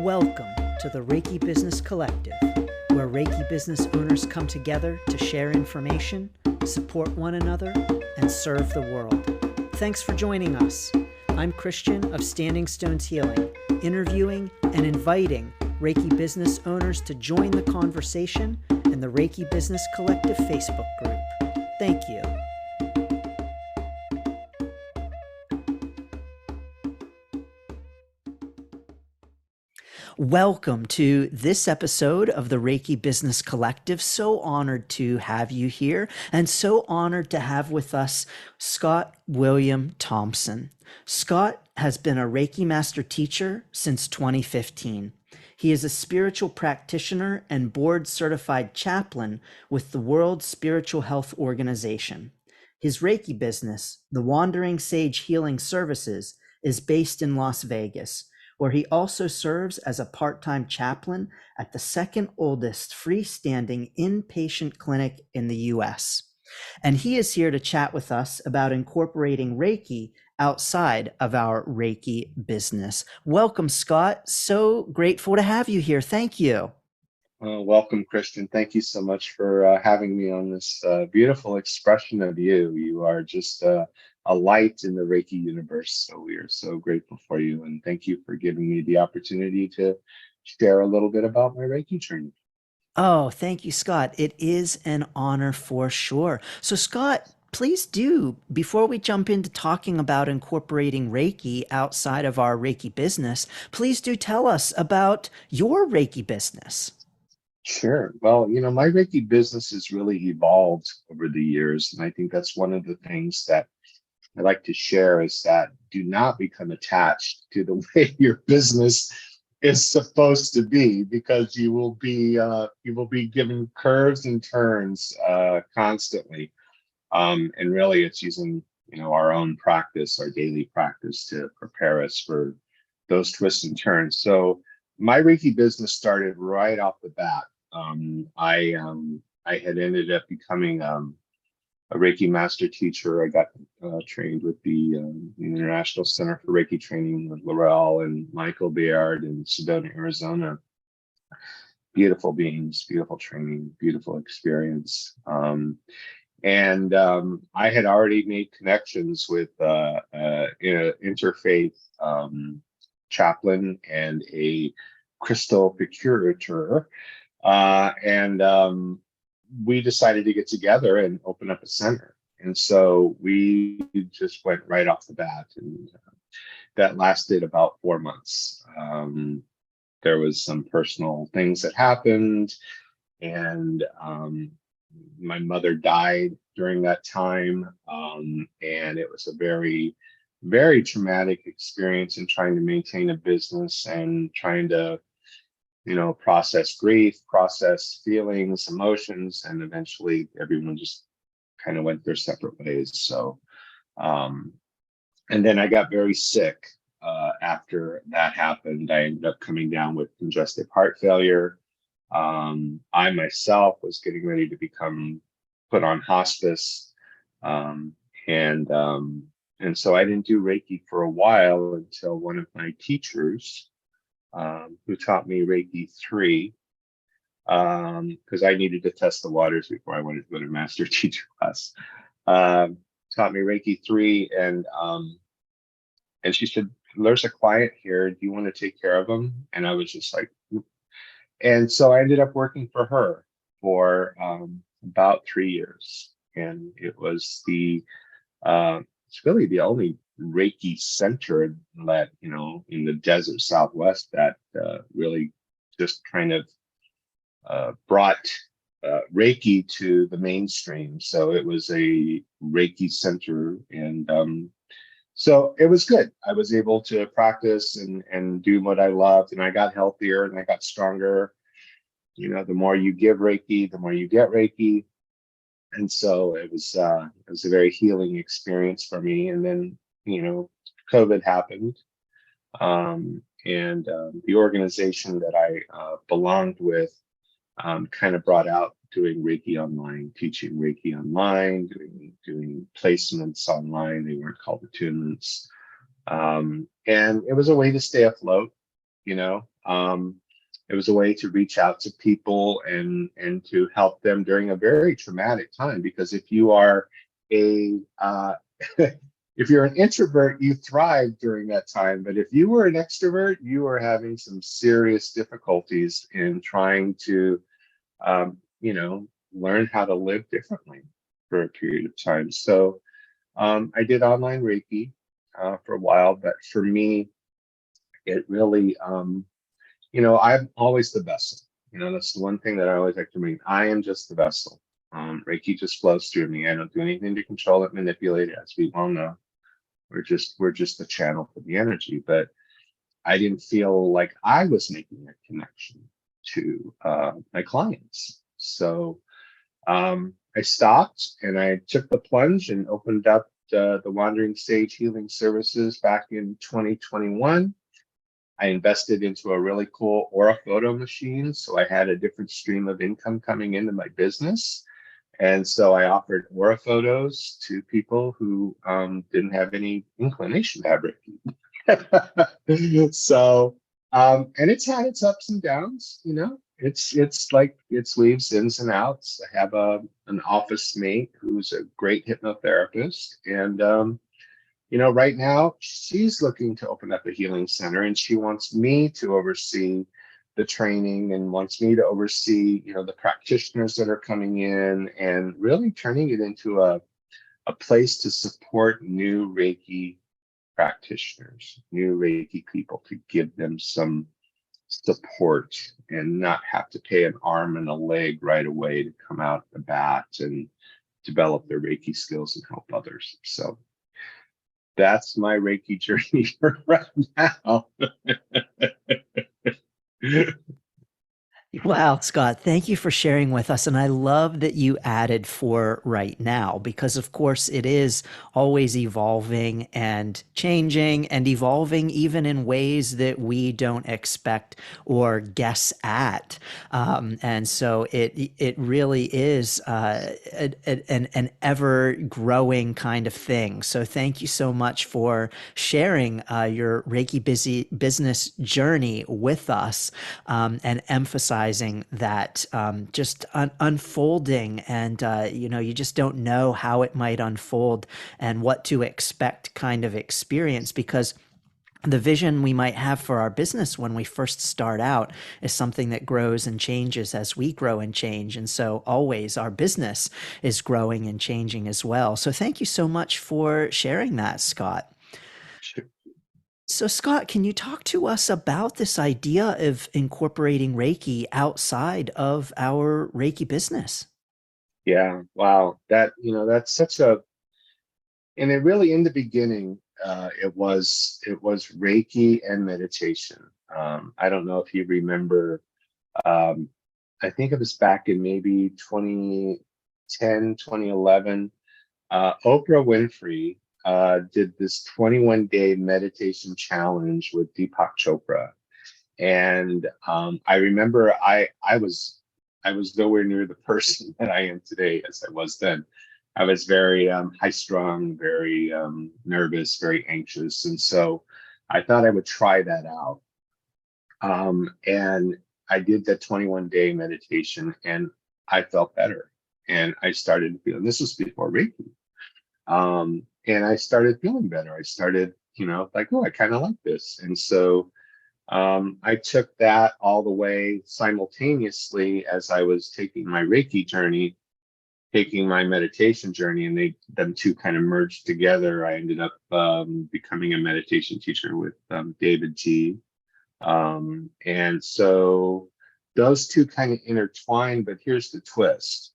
Welcome to the Reiki Business Collective, where Reiki business owners come together to share information, support one another, and serve the world. Thanks for joining us. I'm Christian of Standing Stones Healing, interviewing and inviting Reiki business owners to join the conversation in the Reiki Business Collective Facebook group. Thank you. Welcome to this episode of the Reiki Business Collective. So honored to have you here and so honored to have with us Scott William Thompson. Scott has been a Reiki master teacher since 2015. He is a spiritual practitioner and board certified chaplain with the World Spiritual Health Organization. His Reiki business, the Wandering Sage Healing Services, is based in Las Vegas, where he also serves as a part-time chaplain at the second oldest freestanding inpatient clinic in the U.S. And he is here to chat with us about incorporating Reiki outside of our Reiki business. Welcome, Scott. So grateful to have you here. Thank you. Welcome, Christian. Thank you so much for having me on this beautiful expression of you. You are just a light in the Reiki universe. So we are so grateful for you. And thank you for giving me the opportunity to share a little bit about my Reiki journey. Oh, thank you, Scott. It is an honor for sure. So, Scott, please do, before we jump into talking about incorporating Reiki outside of our Reiki business, please do tell us about your Reiki business. Sure. Well, my Reiki business has really evolved over the years. And I think that's one of the things that I like to share is that do not become attached to the way your business is supposed to be, because you will be given curves and turns constantly. And really it's using, our own practice, our daily practice to prepare us for those twists and turns. So my Reiki business started right off the bat. I had ended up becoming a Reiki master teacher. I got trained with the International Center for Reiki Training with Laurel and Michael Bayard in Sedona, Arizona. Beautiful beings, beautiful training, beautiful experience. And I had already made connections with an interfaith chaplain and a crystal procurator. And we decided to get together and open up a center. And so we just went right off the bat, and that lasted about 4 months. There was some personal things that happened, and my mother died during that time. And it was a very, very traumatic experience in trying to maintain a business and trying to process grief, process feelings, emotions, and eventually everyone just kind of went their separate ways. So, and then I got very sick after that happened. I ended up coming down with congestive heart failure. I myself was getting ready to become put on hospice. And so I didn't do Reiki for a while until one of my teachers, who taught me Reiki 3, because I needed to test the waters before I wanted to go to master teacher class. Taught me Reiki 3, and she said, "There's a client here. Do you want to take care of him?" And I was just like, and so I ended up working for her for about 3 years, and it was it's really the only Reiki center that, in the desert Southwest that really just kind of brought Reiki to the mainstream. So it was a Reiki center, and so it was good. I was able to practice and do what I loved, and I got healthier and I got stronger. The more you give Reiki, the more you get Reiki. And so it was a very healing experience for me. And then, COVID happened. And the organization that I belonged with kind of brought out doing Reiki online, teaching Reiki online, doing placements online. They weren't called attunements. And it was a way to stay afloat, It was a way to reach out to people and to help them during a very traumatic time. Because if you are a if you're an introvert, you thrive during that time. But if you were an extrovert, you are having some serious difficulties in trying to, learn how to live differently for a period of time. So I did online Reiki for a while, but for me, it really, I'm always the vessel. That's the one thing that I always like to mean. I am just the vessel. Reiki just flows through me. I don't do anything to control it, manipulate it, as we all know. We're just the channel for the energy. But I didn't feel like I was making a connection to my clients. So I stopped and I took the plunge and opened up the Wandering Sage Healing Services back in 2021. I invested into a really cool aura photo machine, so I had a different stream of income coming into my business. And so I offered aura photos to people who didn't have any inclination to have Reiki. So, and it's had its ups and downs. It's like its leaves ins and outs. I have an office mate who's a great hypnotherapist, and right now she's looking to open up a healing center, and she wants me to oversee the training and wants me to oversee, the practitioners that are coming in and really turning it into a place to support new Reiki practitioners, new Reiki people, to give them some support and not have to pay an arm and a leg right away to come out the bat and develop their Reiki skills and help others. So that's my Reiki journey for right now. Wow, Scott, thank you for sharing with us. And I love that you added for right now, because of course it is always evolving and changing and evolving even in ways that we don't expect or guess at. And so it really is an ever growing kind of thing. So thank you so much for sharing your Reiki business journey with us, and emphasizing that just unfolding, and you just don't know how it might unfold and what to expect kind of experience, because the vision we might have for our business when we first start out is something that grows and changes as we grow and change. And so always our business is growing and changing as well. So thank you so much for sharing that, Scott. Sure. So, Scott, can you talk to us about this idea of incorporating Reiki outside of our Reiki business? Yeah, wow. That's such a, and it really, in the beginning, it was Reiki and meditation. I don't know if you remember. Um, I think it was back in maybe 2010, 2011. Oprah Winfrey did this 21-day meditation challenge with Deepak Chopra. And I remember I was nowhere near the person that I am today as I was then. I was very high strung, very nervous, very anxious. And so I thought I would try that out. And I did that 21-day meditation and I felt better. And I started feeling, this was before Reiki. And I started feeling better. I started, like, oh, I kind of like this. And so I took that all the way simultaneously as I was taking my Reiki journey, taking my meditation journey, and them two kind of merged together. I ended up becoming a meditation teacher with David G. And so those two kind of intertwined, but here's the twist.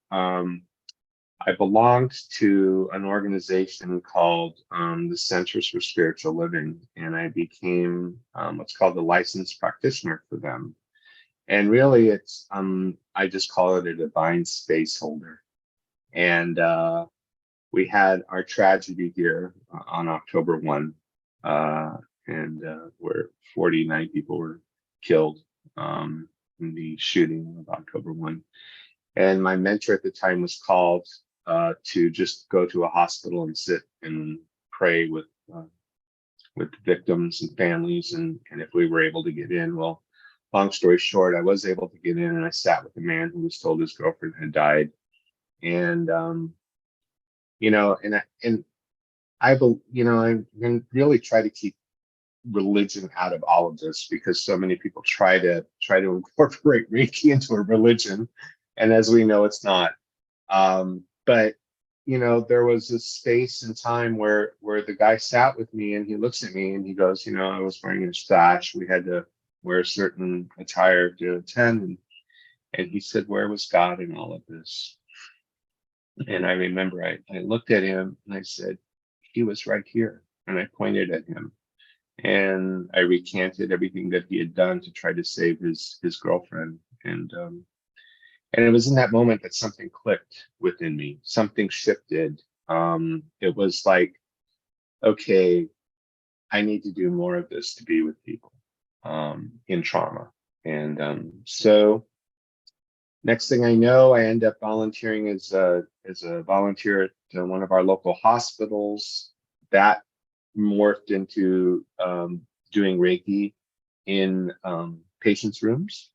I belonged to an organization called the Centers for Spiritual Living, and I became what's called the licensed practitioner for them. And really, it's I just call it a divine space holder. And we had our tragedy here on October 1, where 49 people were killed in the shooting of October 1. And my mentor at the time was called to just go to a hospital and sit and pray with victims and families, and if we were able to get in, well, long story short, I was able to get in, and I sat with a man who was told his girlfriend had died. And I'm going to really try to keep religion out of all of this, because so many people try to incorporate Reiki into a religion, and as we know, it's not. But there was this space and time where the guy sat with me, and he looks at me and he goes, I was wearing a sash. We had to wear a certain attire to attend, and he said, where was God in all of this? And I remember I looked at him and I said, he was right here. And I pointed at him, and I recanted everything that he had done to try to save his girlfriend. And it was in that moment that something clicked within me. Something shifted. It was like, okay, I need to do more of this to be with people in trauma. And so next thing I know, I end up volunteering as a volunteer at one of our local hospitals. That morphed into doing Reiki in patients' rooms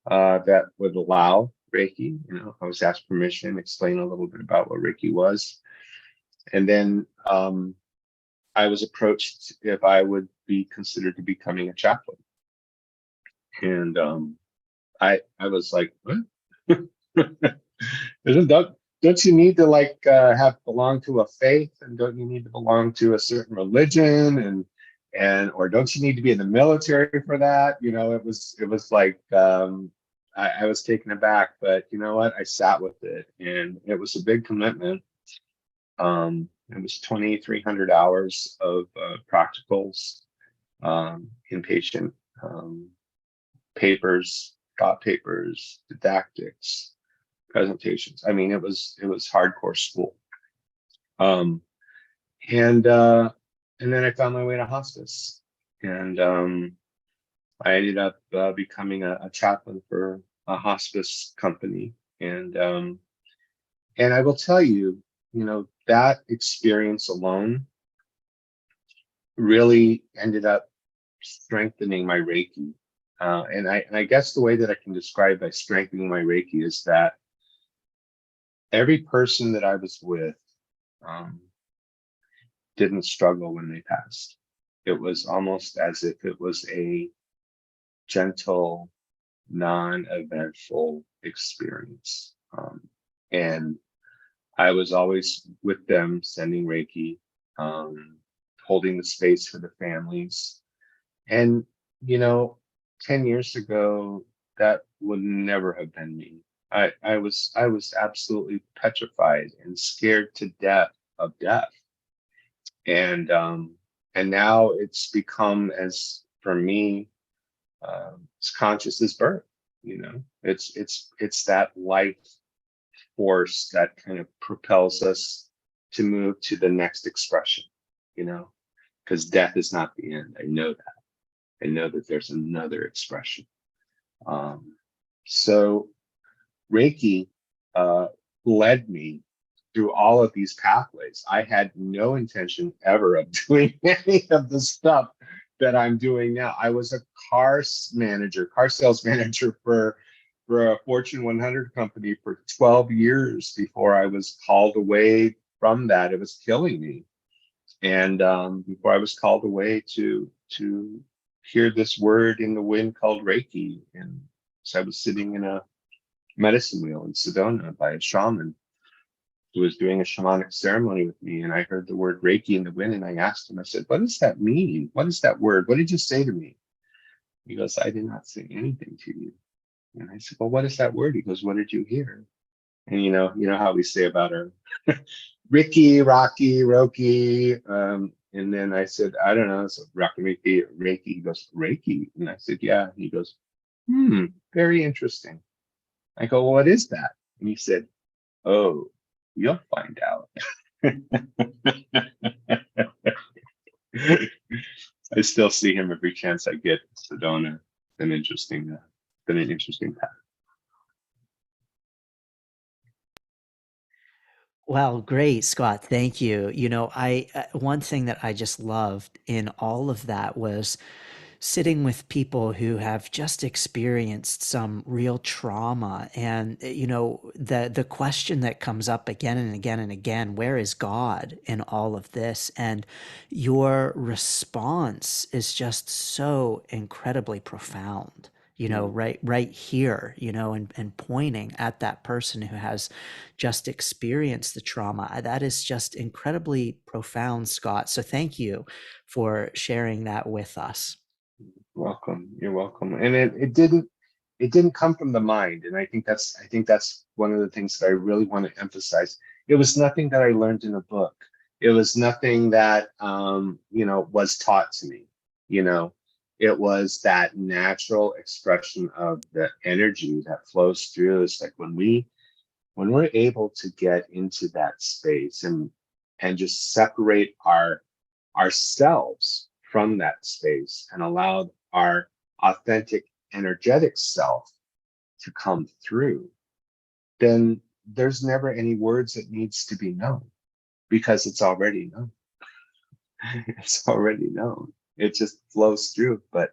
that would allow Reiki. I was asked permission, explain a little bit about what Reiki was, and then I was approached if I would be considered to becoming a chaplain, and I was like, what? Isn't that, don't you need to have belong to a faith, and don't you need to belong to a certain religion, or don't you need to be in the military for that? It was like I was taken aback, but you know what? I sat with it, and it was a big commitment. It was 2,300 hours of practicals, inpatient papers, thought papers, didactics, presentations. I mean, it was hardcore school. Um, and then I found my way to hospice, and I ended up becoming a chaplain for a hospice company, and I will tell you, that experience alone really ended up strengthening my Reiki. And I guess the way that I can describe by strengthening my Reiki is that every person that I was with um, didn't struggle when they passed. It was almost as if it was a gentle, non-eventful experience. And I was always with them, sending Reiki, um, holding the space for the families. And, you know, 10 years ago, that would never have been me. I was absolutely petrified and scared to death of death. And now it's become, as for me, as conscious as birth. It's that life force that kind of propels us to move to the next expression. You know, because death is not the end. I know that. I know that there's another expression. Um, so Reiki uh, led me through all of these pathways. I had no intention ever of doing any of the stuff that I'm doing now. I was a car sales manager for a Fortune 100 company for 12 years before I was called away from that. It was killing me, and before I was called away to hear this word in the wind called Reiki, and so I was sitting in a medicine wheel in Sedona by a shaman who was doing a shamanic ceremony with me, and I heard the word Reiki in the wind, and I asked him, I said, what does that mean? What is that word? What did you say to me? He goes, I did not say anything to you. And I said, well, what is that word? He goes, what did you hear? And you know how we say about our Ricky, Rocky, Roki. And then I said, I don't know, so Rocky, Reiki. He goes, Reiki. And I said, yeah. He goes, very interesting. I go, well, what is that? And he said, oh, you'll find out. I still see him every chance I get. Sedona. Been an interesting path. Well, great, Scott. Thank you. I one thing that I just loved in all of that was sitting with people who have just experienced some real trauma, and the question that comes up again and again and again, where is God in all of this? And your response is just so incredibly profound, Mm. right here, and pointing at that person who has just experienced the trauma. That is just incredibly profound, Scott. So thank you for sharing that with us. Welcome. You're welcome. And it didn't come from the mind. And I think that's one of the things that I really want to emphasize. It was nothing that I learned in a book. It was nothing that was taught to me. You know, it was that natural expression of the energy that flows through. It's like when we're able to get into that space and just separate ourselves from that space and allow our authentic energetic self to come through, then there's never any words that needs to be known because it's already known. It's already known. It just flows through. But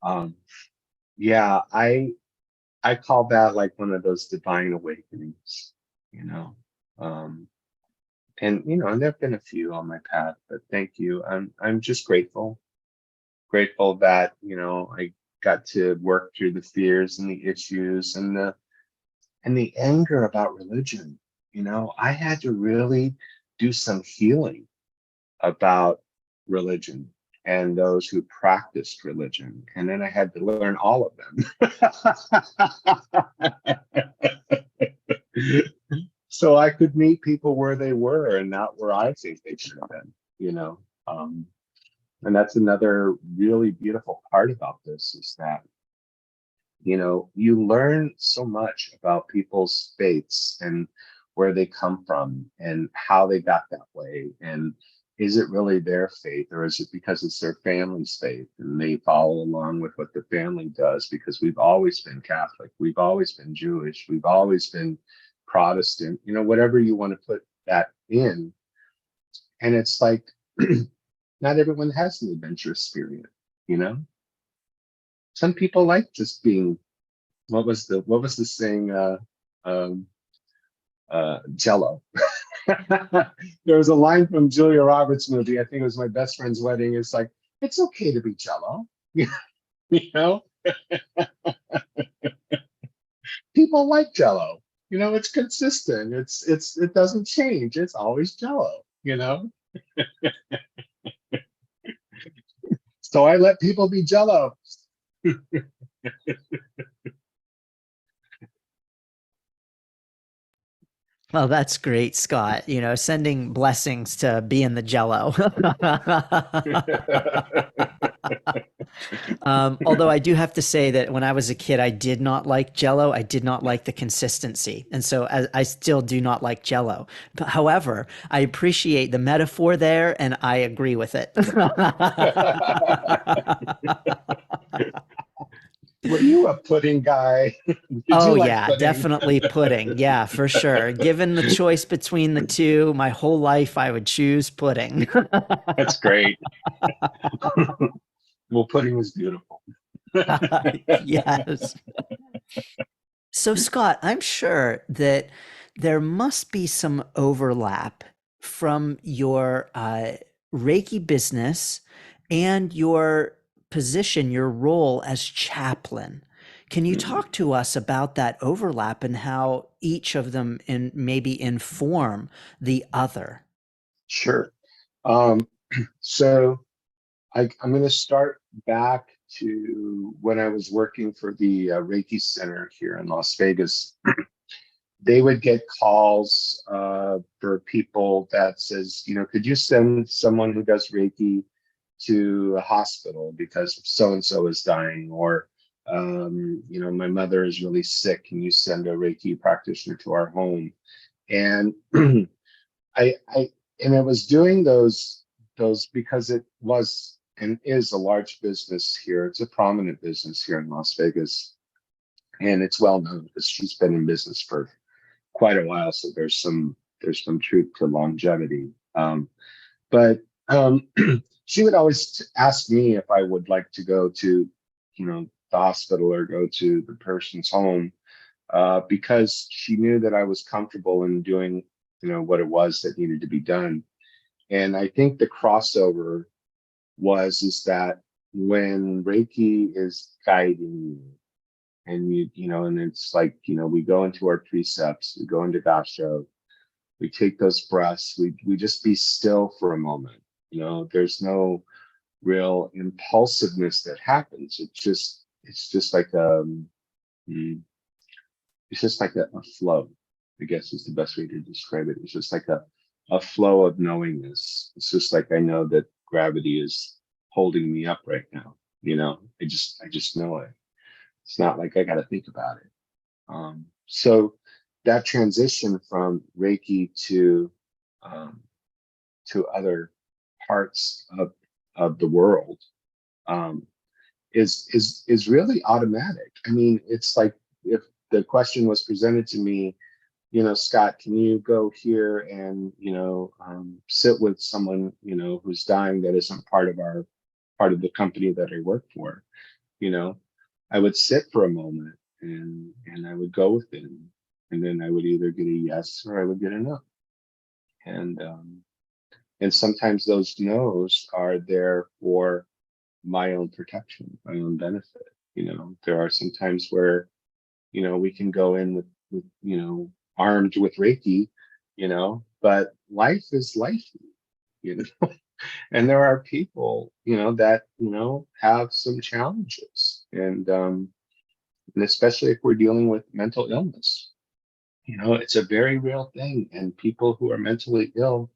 um yeah, I call that like one of those divine awakenings, you know. Um and there've been a few on my path, but thank you. I'm just grateful that I got to work through the fears and the issues and the anger about religion. I had to really do some healing about religion and those who practiced religion, and then I had to learn all of them. So I could meet people where they were and not where I think they should have been. you know um, and that's another really beautiful part about this, is that you learn so much about people's faiths and where they come from and how they got that way, and is it really their faith, or is it because it's their family's faith and they follow along with what the family does? Because we've always been Catholic, we've always been Jewish, we've always been Protestant, whatever you want to put that in. And it's like not everyone has an adventurous spirit. you know some people like just being, what was the saying, um Jello. There was a line from Julia Roberts' movie, I think it was My Best Friend's Wedding. It's like, it's okay to be Jello. you know People like Jello. It's consistent, it doesn't change, it's always Jello. So I let people be Jello. Well, that's great, Scott. Sending blessings to be in the jello. Although I do have to say that when I was a kid, I did not like jello. I did not like the consistency. And so I still do not like jello. But however, I appreciate the metaphor there and I agree with it. Were you a pudding guy? Did Oh, you like yeah, pudding? definitely pudding. Yeah, for sure. Given the choice between the two, my whole life I would choose pudding. That's great. Well, pudding was beautiful. Yes. So, Scott, I'm sure that there must be some overlap from your Reiki business and your position, your role as chaplain. Can you Mhm. talk to us about that overlap and how each of them maybe inform the other? Sure. Um, so I'm going to start back to when I was working for the Reiki Center here in Las Vegas. They would get calls for people that says, could you send someone who does Reiki to a hospital because so and so is dying, or my mother is really sick. Can you send a Reiki practitioner to our home? And I and I was doing those because it was and is a large business here. It's a prominent business here in Las Vegas, and it's well known because she's been in business for quite a while. So there's some truth to longevity. But she would always ask me if I would like to go to, the hospital or go to the person's home, because she knew that I was comfortable in doing, what it was that needed to be done. And I think the crossover is that when Reiki is guiding you, and and it's like, we go into our precepts, we go into Gasho, we take those breaths, we just be still for a moment. There's no real impulsiveness that happens. It's just like mm, it's just like a flow, I guess is the best way to describe it. It's just like a flow of knowingness. It's just like I know that gravity is holding me up right now. I just know it. It's not like I got to think about it. So that transition from Reiki um, to other parts of the world, um, is really automatic. I mean, it's like if the question was presented to me, Scott, can you go here and sit with someone who's dying that isn't part of the company that I work for? You know, I would sit for a moment and I would go with it, and then I would either get a yes or I would get a no. And sometimes those no's are there for my own protection, my own benefit. There are some times where we can go in with armed with Reiki, but life is life, you know, and there are people that have some challenges, and especially if we're dealing with mental illness, it's a very real thing, and people who are mentally ill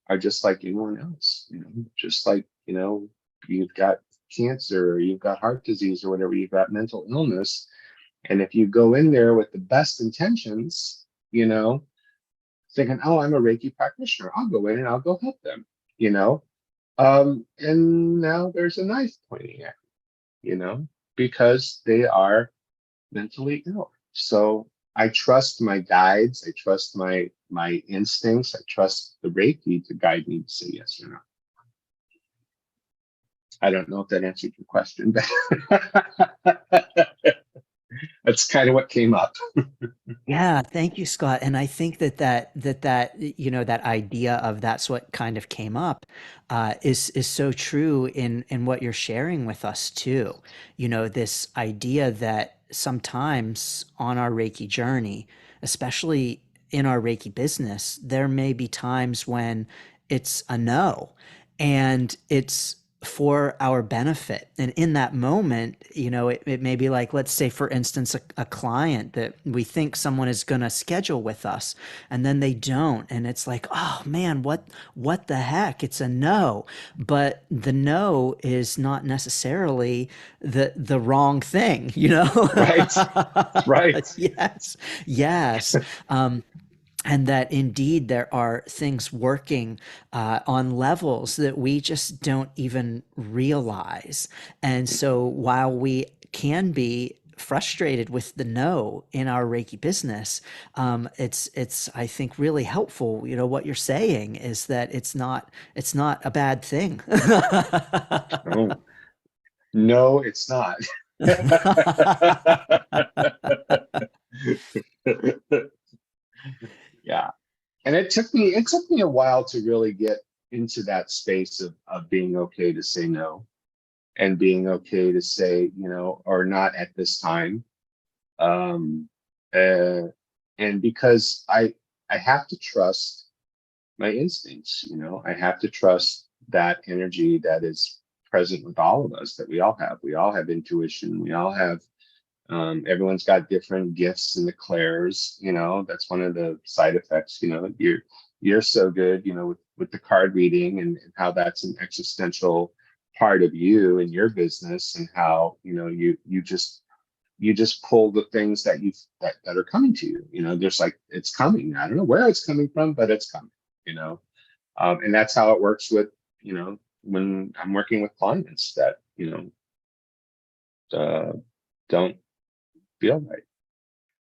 are just like anyone else, just like you've got cancer or you've got heart disease or whatever, you've got mental illness. And if you go in there with the best intentions, thinking, oh, I'm a Reiki practitioner, I'll go in and I'll go help them, and now there's a knife pointing at because they are mentally ill. So I trust my guides, I trust my instincts, I trust the Reiki to guide me to say yes or no. I don't know if that answered your question, but that's kind of what came up. Yeah, thank you, Scott. And I think that idea of that's what kind of came up is so true in what you're sharing with us too. This idea that sometimes on our Reiki journey, especially in our Reiki business, there may be times when it's a no, and it's for our benefit. And in that moment, it may be like, let's say, for instance, a client that we think someone is going to schedule with us, and then they don't. And it's like, oh man, what the heck? It's a no. But the no is not necessarily the wrong thing, Right, right. Yes, yes. And that indeed there are things working on levels that we just don't even realize. And so while we can be frustrated with the no in our Reiki business, it's I think really helpful. What you're saying is that it's not a bad thing. Oh, no, it's not. Yeah. And it took me a while to really get into that space of being okay to say no, and being okay to say, or not at this time. Um, uh, and because I have to trust my instincts, I have to trust that energy that is present with all of us, that we all have. We all have intuition. We all have, everyone's got different gifts and eclairs. That's one of the side effects. You're so good, with the card reading, and how that's an existential part of you and your business, and how you just pull the things that are coming to you. There's like, it's coming. I don't know where it's coming from, but it's coming. You know, and that's how it works with when I'm working with clients that uh, don't feel right.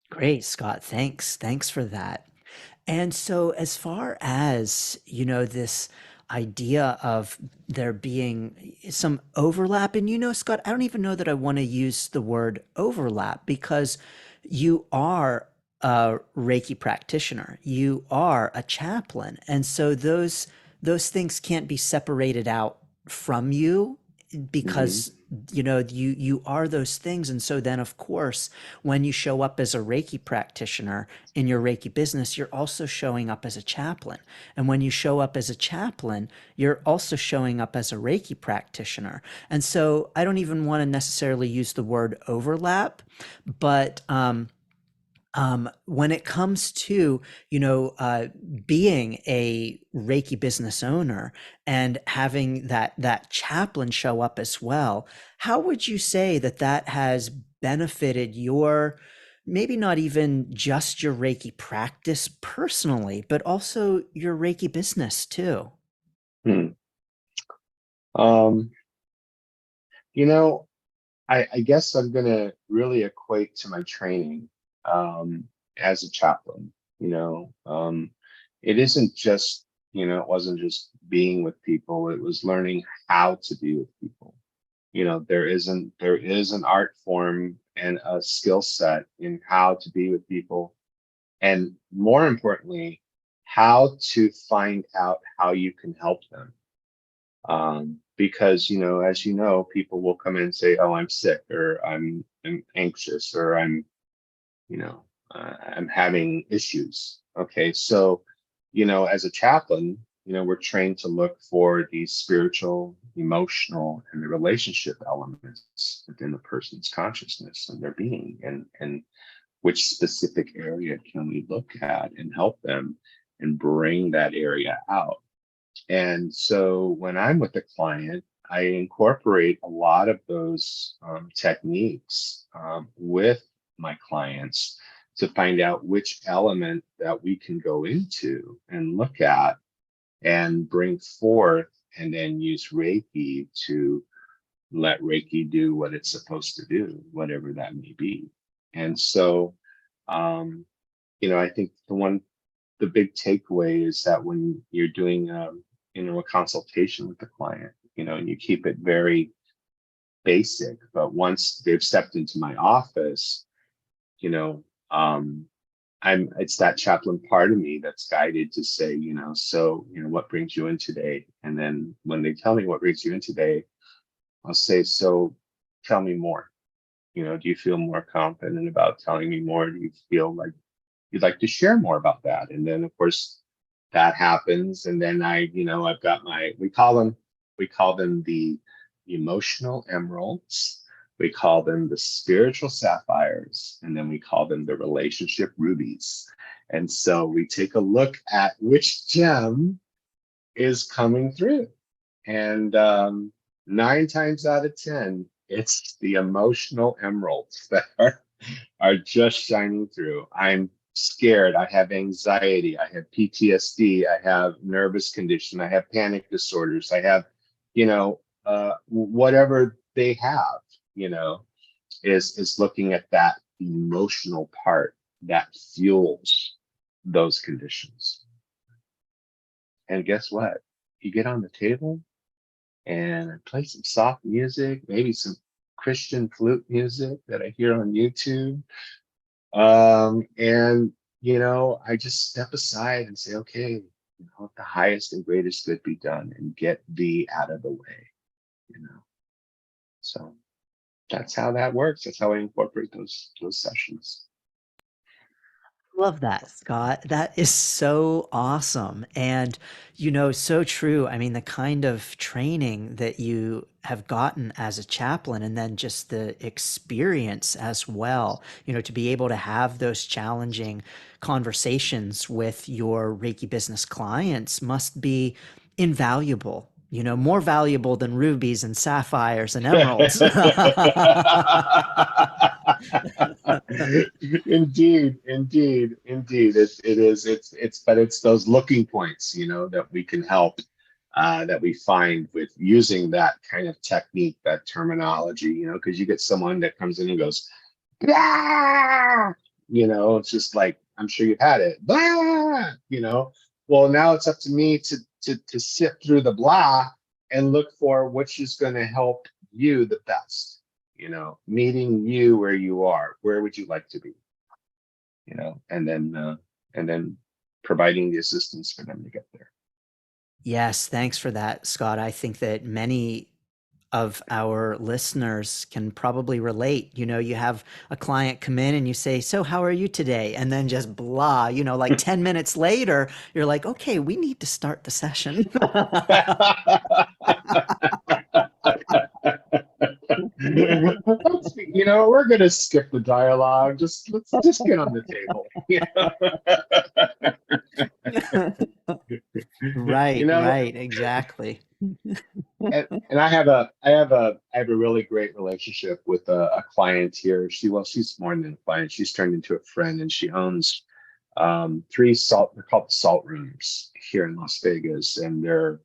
Great, Scott. Thanks. Thanks for that. And so, as far as, this idea of there being some overlap. And Scott, I don't even know that I want to use the word overlap, because you are a Reiki practitioner, you are a chaplain, and so those things can't be separated out from you, Mhm. because you are those things. And so then, of course, when you show up as a Reiki practitioner in your Reiki business, you're also showing up as a chaplain. And when you show up as a chaplain, you're also showing up as a Reiki practitioner. And so I don't even want to necessarily use the word overlap, but when it comes to being a Reiki business owner and having that chaplain show up as well, how would you say that that has benefited your, maybe not even just your Reiki practice personally, but also your Reiki business too? Hmm. Um, you know, I guess I'm going to really equate to my training as a chaplain. You know, it isn't just, it wasn't just being with people, it was learning how to be with people. There is an art form and a skill set in how to be with people. And more importantly, how to find out how you can help them. Because as you know, people will come in and say, "Oh, I'm sick," or I'm anxious," or I'm having issues. Okay, so as a chaplain, we're trained to look for these spiritual, emotional, and the relationship elements within a person's consciousness and their being, and which specific area can we look at and help them and bring that area out. And so when I'm with a client, I incorporate a lot of those techniques with my clients to find out which element that we can go into and look at and bring forth, and then use Reiki to let Reiki do what it's supposed to do, whatever that may be. And so, um, I think the big takeaway is that when you're doing a consultation with the client, and you keep it very basic, but once they've stepped into my office, you know um it's that chaplain part of me that's guided to say, so what brings you in today? And then when they tell me what brings you in today, I'll say, so tell me more. Do you feel more confident about telling me more? Do you feel like you'd like to share more about that? And then of course that happens. And then I've got we call them the emotional emeralds. We call them the spiritual sapphires, and then we call them the relationship rubies. And so we take a look at which gem is coming through. And 9 times out of 10, it's the emotional emeralds that are just shining through. I'm scared. I have anxiety. I have PTSD. I have nervous condition. I have panic disorders. I have, whatever they have, you know, is looking at that emotional part that fuels those conditions. And guess what? You get on the table and I play some soft music, maybe some Christian flute music that I hear on YouTube. And I just step aside and say, okay, let the highest and greatest good be done and get thee out of the way, you know. So that's how that works. That's how I incorporate those sessions. Love that, Scott. That is so awesome. And, so true. I mean, the kind of training that you have gotten as a chaplain, and then just the experience as well, to be able to have those challenging conversations with your Reiki business clients must be invaluable. More valuable than rubies and sapphires and emeralds. Indeed. But it's those looking points, that we can help, that we find with using that kind of technique, that terminology, because you get someone that comes in and goes, "Blah!" It's just like, I'm sure you've had it, "Blah!" Well, now it's up to me to sift through the blah and look for which is going to help you the best, meeting you where you are. Where would you like to be? And then providing the assistance for them to get there. Yes, thanks for that, Scott. I think that many of our listeners can probably relate. You have a client come in and you say, "So, how are you today?" And then just blah, like 10 minutes later, you're like, "Okay, we need to start the session." We're gonna skip the dialogue. Let's just get on the table. Right, exactly. And I have a really great relationship with a client here. She's more than a client. She's turned into a friend, and she owns they're called salt rooms here in Las Vegas, and they're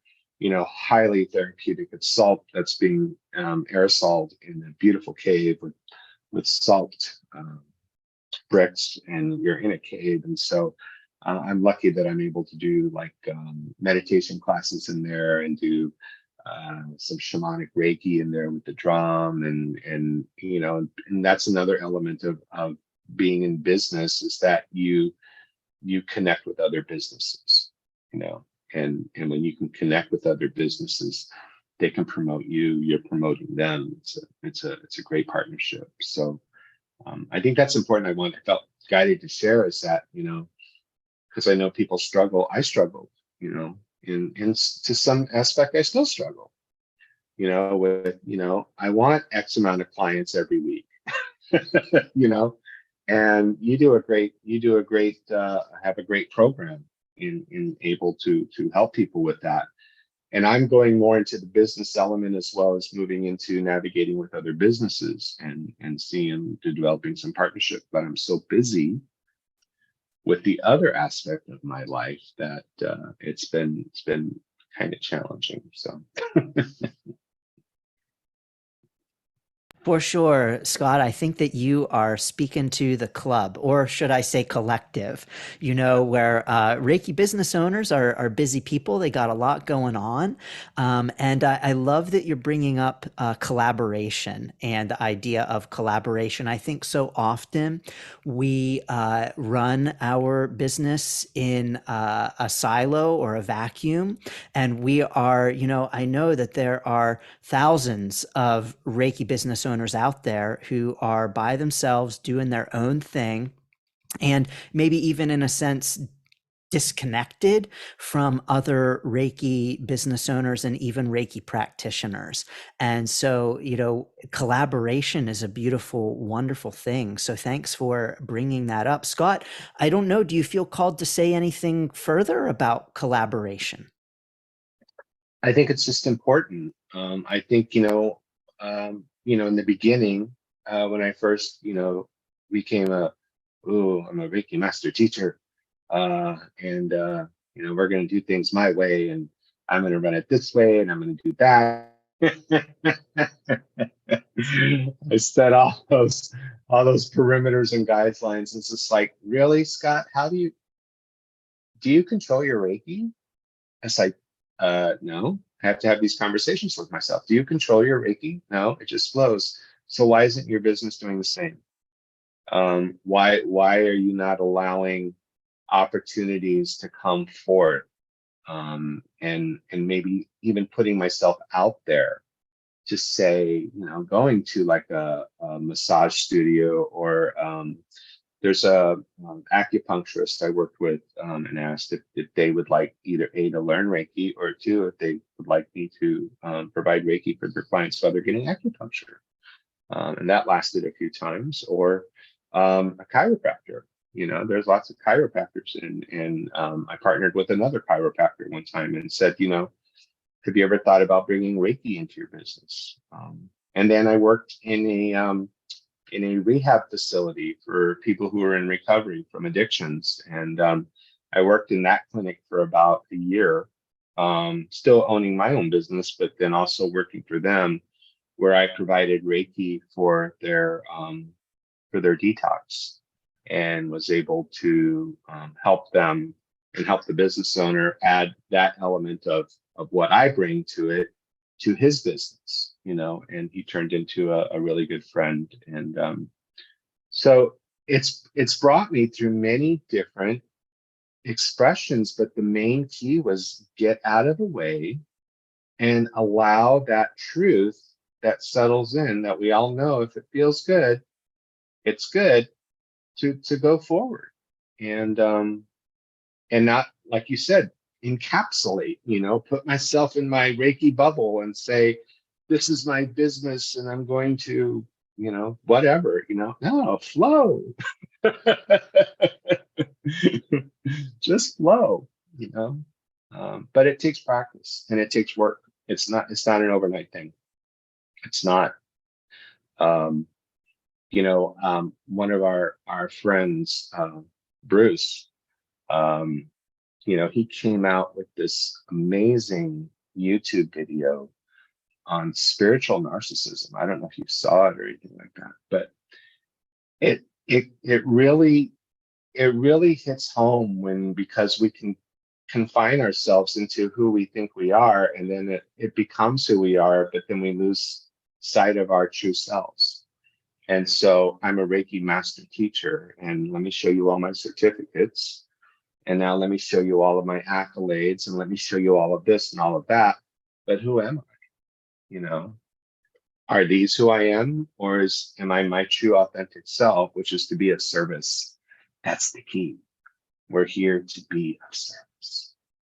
highly therapeutic. It's salt that's being aerosoled in a beautiful cave with salt bricks, and you're in a cave. And so I'm lucky that I'm able to do like meditation classes in there, and do some shamanic Reiki in there with the drum, and that's another element of being in business, is that you connect with other businesses, and when you can connect with other businesses, they can promote you, you're promoting them. It's a great partnership. So I think that's important. I felt guided to share is that, because I know people struggle. I struggled, in to some aspect, I still struggle, with, I want X amount of clients every week, and you do a great, have a great program in able to help people with that. And I'm going more into the business element, as well as moving into navigating with other businesses and seeing to developing some partnership. But I'm so busy with the other aspect of my life that it's been kind of challenging. So For sure, Scott. I think that you are speaking to the club, or should I say collective, where Reiki business owners are busy people. They got a lot going on. And I love that you're bringing up collaboration and the idea of collaboration. I think so often we run our business in a silo or a vacuum. And we are, I know that there are thousands of Reiki business owners out there who are by themselves doing their own thing, and maybe even in a sense disconnected from other Reiki business owners and even Reiki practitioners. And so, collaboration is a beautiful, wonderful thing. So thanks for bringing that up. Scott, I don't know, do you feel called to say anything further about collaboration? I think it's just important. I think, in the beginning, when I first, became I'm a Reiki master teacher, and we're going to do things my way, and I'm going to run it this way, and I'm going to do that. I set all those perimeters and guidelines. It's just like, really, Scott, do you control your Reiki? It's like, no, I have to have these conversations with myself. Do you control your Reiki? No, it just flows. So why isn't your business doing the same? Why are you not allowing opportunities to come forth? And maybe even putting myself out there to say, going to like a massage studio, or there's a acupuncturist I worked with, and asked if they would like either A, to learn Reiki, or two, if they would like me to provide Reiki for their clients while they're getting acupuncture. And that lasted a few times. Or a chiropractor. There's lots of chiropractors, and I partnered with another chiropractor one time and said, have you ever thought about bringing Reiki into your business? And then I worked in a rehab facility for people who are in recovery from addictions. And I worked in that clinic for about a year, still owning my own business, but then also working for them, where I provided Reiki for their detox, and was able to help them and help the business owner add that element of what I bring to it to his business, and he turned into a really good friend. And so it's brought me through many different expressions, but the main key was get out of the way and allow that truth that settles in, that we all know if it feels good, it's good, to go forward. And not, like you said, encapsulate, put myself in my Reiki bubble and say, this is my business and I'm going to, whatever, no, flow. Just flow, you know. But it takes practice and it takes work. It's not an overnight thing. It's not. Um, One of our friends, Bruce, um, he came out with this amazing YouTube video on spiritual narcissism. I don't know if you saw it or anything like that, but it really hits home, because we can confine ourselves into who we think we are, and then it becomes who we are, but then we lose sight of our true selves. And so I'm a Reiki master teacher, and let me show you all my certificates. And now let me show you all of my accolades, and let me show you all of this and all of that. But who am I? You know, are these who I am, or am I my true authentic self, which is to be of service? That's the key. We're here to be of service.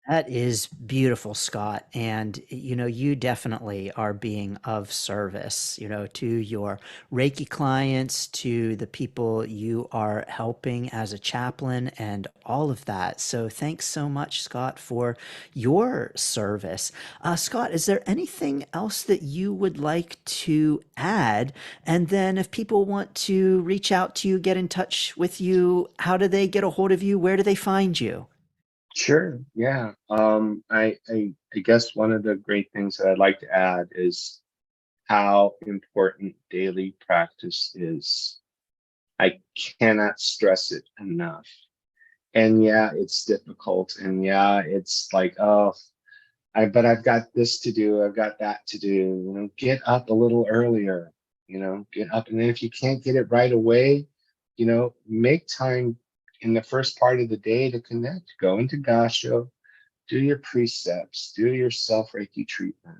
That is beautiful, Scott. And, you definitely are being of service, to your Reiki clients, to the people you are helping as a chaplain, and all of that. So thanks so much, Scott, for your service. Scott, is there anything else that you would like to add? And then if people want to reach out to you, get in touch with you, how do they get a hold of you? Where do they find you? Sure. Yeah. I guess one of the great things that I'd like to add is how important daily practice is. I cannot stress it enough. And yeah, it's difficult. And yeah, it's like, oh, but I've got this to do, I've got that to do. Get up a little earlier, get up. And then if you can't get it right away, make time in the first part of the day to connect. Go into Gasho, do your precepts, do your self Reiki treatment,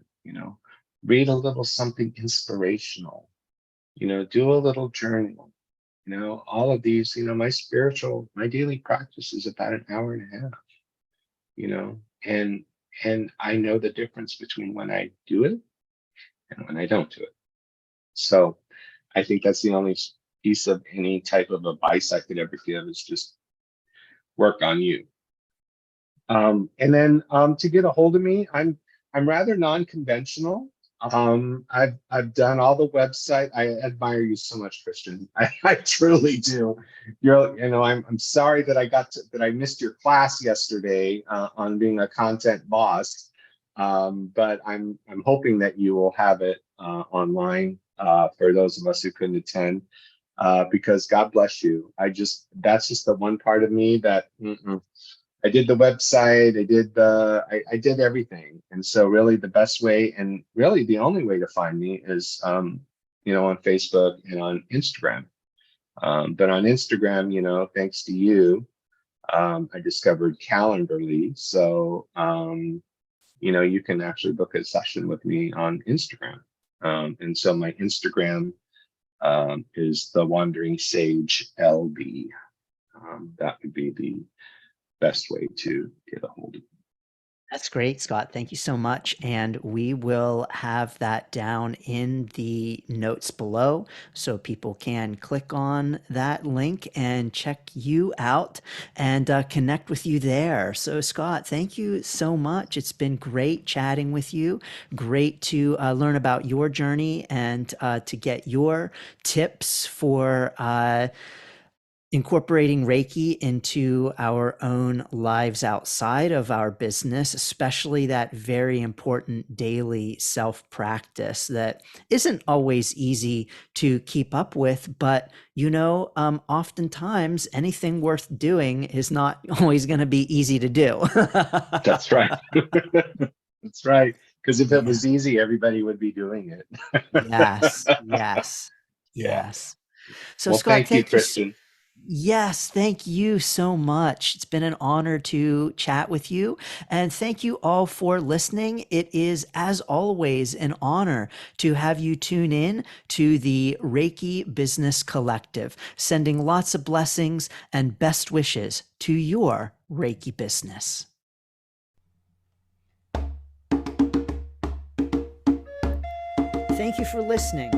read a little something inspirational, do a little journal, all of these, my daily practice is about an hour and a half, you know, and I know the difference between when I do it and when I don't do it. So I think that's the only piece of any type of advice I could ever give, is just work on you. And then to get a hold of me, I'm rather non-conventional. I've done all the website. I admire you so much, Christian. I truly do. I'm sorry that I missed your class yesterday on being a content boss. But I'm hoping that you will have it online for those of us who couldn't attend. Because God bless you. That's just the one part of me that I did the website, I did everything. And so really the best way, and really the only way to find me is, on Facebook and on Instagram. But on Instagram, thanks to you, I discovered Calendarly. So, you can actually book a session with me on Instagram. And so my Instagram is the Wandering Sage LB. That would be the best way to get a hold of me. That's great, Scott. Thank you so much. And we will have that down in the notes below so people can click on that link and check you out and connect with you there. So, Scott, thank you so much. It's been great chatting with you. Great to learn about your journey and to get your tips for incorporating Reiki into our own lives outside of our business, especially that very important daily self practice that isn't always easy to keep up with. But, oftentimes anything worth doing is not always going to be easy to do. That's right. That's right. Because if it Yeah. was easy, everybody would be doing it. Yes. Yes. Yeah. Yes. So, Well, Scott, thank you, thank you. Christian. Yes, thank you so much. It's been an honor to chat with you. And thank you all for listening. It is, as always, an honor to have you tune in to the Reiki Business Collective, sending lots of blessings and best wishes to your Reiki business. Thank you for listening.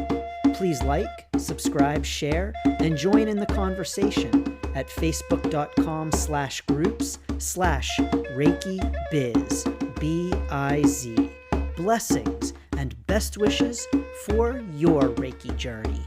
Please like, subscribe, share, and join in the conversation at facebook.com/groups/Reiki Biz, B-I-Z. Blessings and best wishes for your Reiki journey.